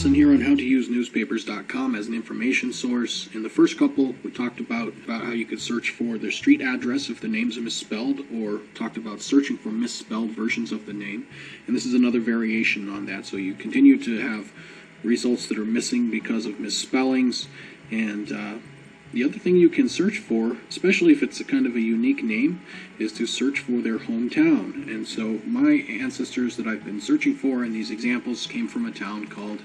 lesson here on how to use newspapers.com as an information source. In the first couple, we talked about how you could search for their street address if the names are misspelled, or talked about searching for misspelled versions of the name. And this is another variation on that. So you continue to have results that are missing because of misspellings. And the other thing you can search for, especially if it's a kind of a unique name, is to search for their hometown. And so my ancestors that I've been searching for in these examples came from a town called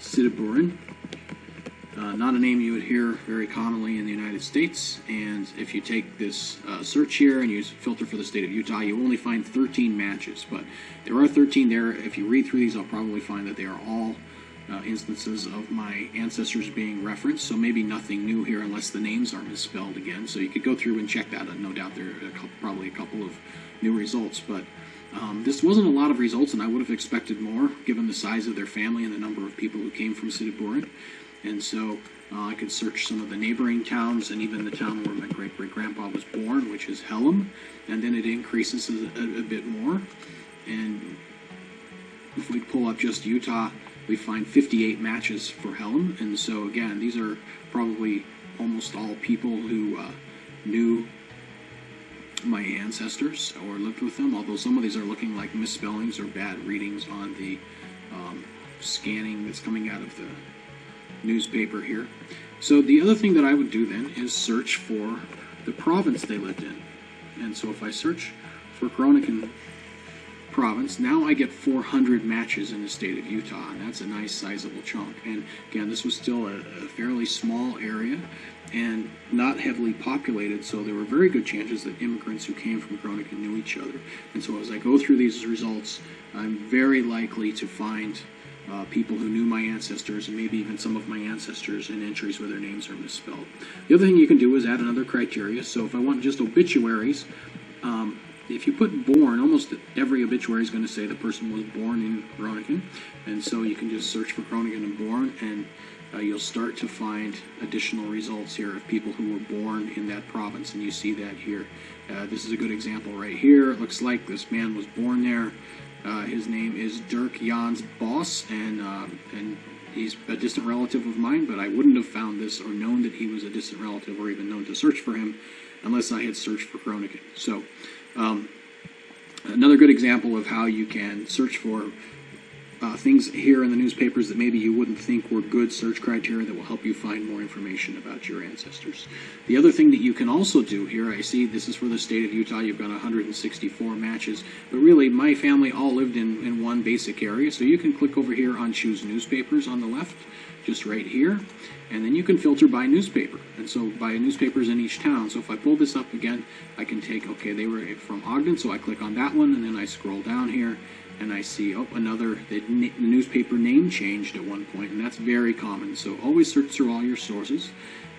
Sidiburin. Not a name you would hear very commonly in the United States. And if you take this search here and you filter for the state of Utah, you only find 13 matches. But there are 13 there. If you read through these, I'll probably find that they are all instances of my ancestors being referenced, so maybe nothing new here unless the names are misspelled again. So you could go through and check that, and no doubt there are probably a couple of new results. But this wasn't a lot of results, and I would have expected more given the size of their family and the number of people who came from Sidiburin. And so I could search some of the neighboring towns and even the town where my great-great-grandpa was born, which is Hellam, and then it increases a bit more. And if we pull up just Utah, we find 58 matches for Hellam. And so again, these are probably almost all people who knew my ancestors or lived with them, although some of these are looking like misspellings or bad readings on the scanning that's coming out of the newspaper here. So the other thing that I would do then is search for the province they lived in. And so if I search for Groningen province, now I get 400 matches in the state of Utah, and that's a nice sizable chunk. And again, this was still a fairly small area and not heavily populated, so there were very good chances that immigrants who came from Groningen knew each other. And so as I go through these results, I'm very likely to find people who knew my ancestors, and maybe even some of my ancestors in entries where their names are misspelled. The other thing you can do is add another criteria. So if I want just obituaries, if you put born, almost every obituary is going to say the person was born in Groningen. And so you can just search for Groningen and born, and you'll start to find additional results here of people who were born in that province, and you see that here. This is a good example right here. It looks like this man was born there. His name is Dirk Jans Boss, and he's a distant relative of mine, but I wouldn't have found this or known that he was a distant relative or even known to search for him unless I had searched for Groningen. So another good example of how you can search for things here in the newspapers that maybe you wouldn't think were good search criteria that will help you find more information about your ancestors. The other thing that you can also do here, I see this is for the state of Utah, you've got 164 matches, but really my family all lived in one basic area, so you can click over here on Choose Newspapers on the left, just right here, and then you can filter by newspaper, and so by newspapers in each town. So if I pull this up again, I can take, okay, they were from Ogden, so I click on that one, and then I scroll down here, and I see, oh, the newspaper name changed at one point, and that's very common. So always search through all your sources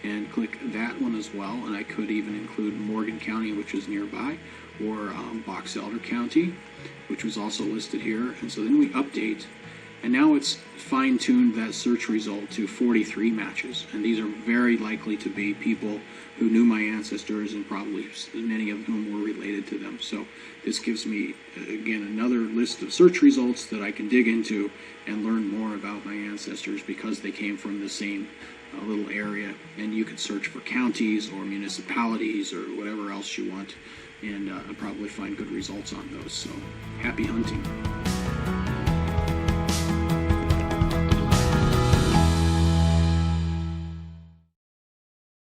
and click that one as well. And I could even include Morgan County, which is nearby, or Box Elder County, which was also listed here. And so then we update, and now it's fine-tuned that search result to 43 matches. And these are very likely to be people who knew my ancestors, and probably many of whom were related to them. So this gives me, again, another list of search results that I can dig into and learn more about my ancestors because they came from the same little area. And you could search for counties or municipalities or whatever else you want, and probably find good results on those. So happy hunting.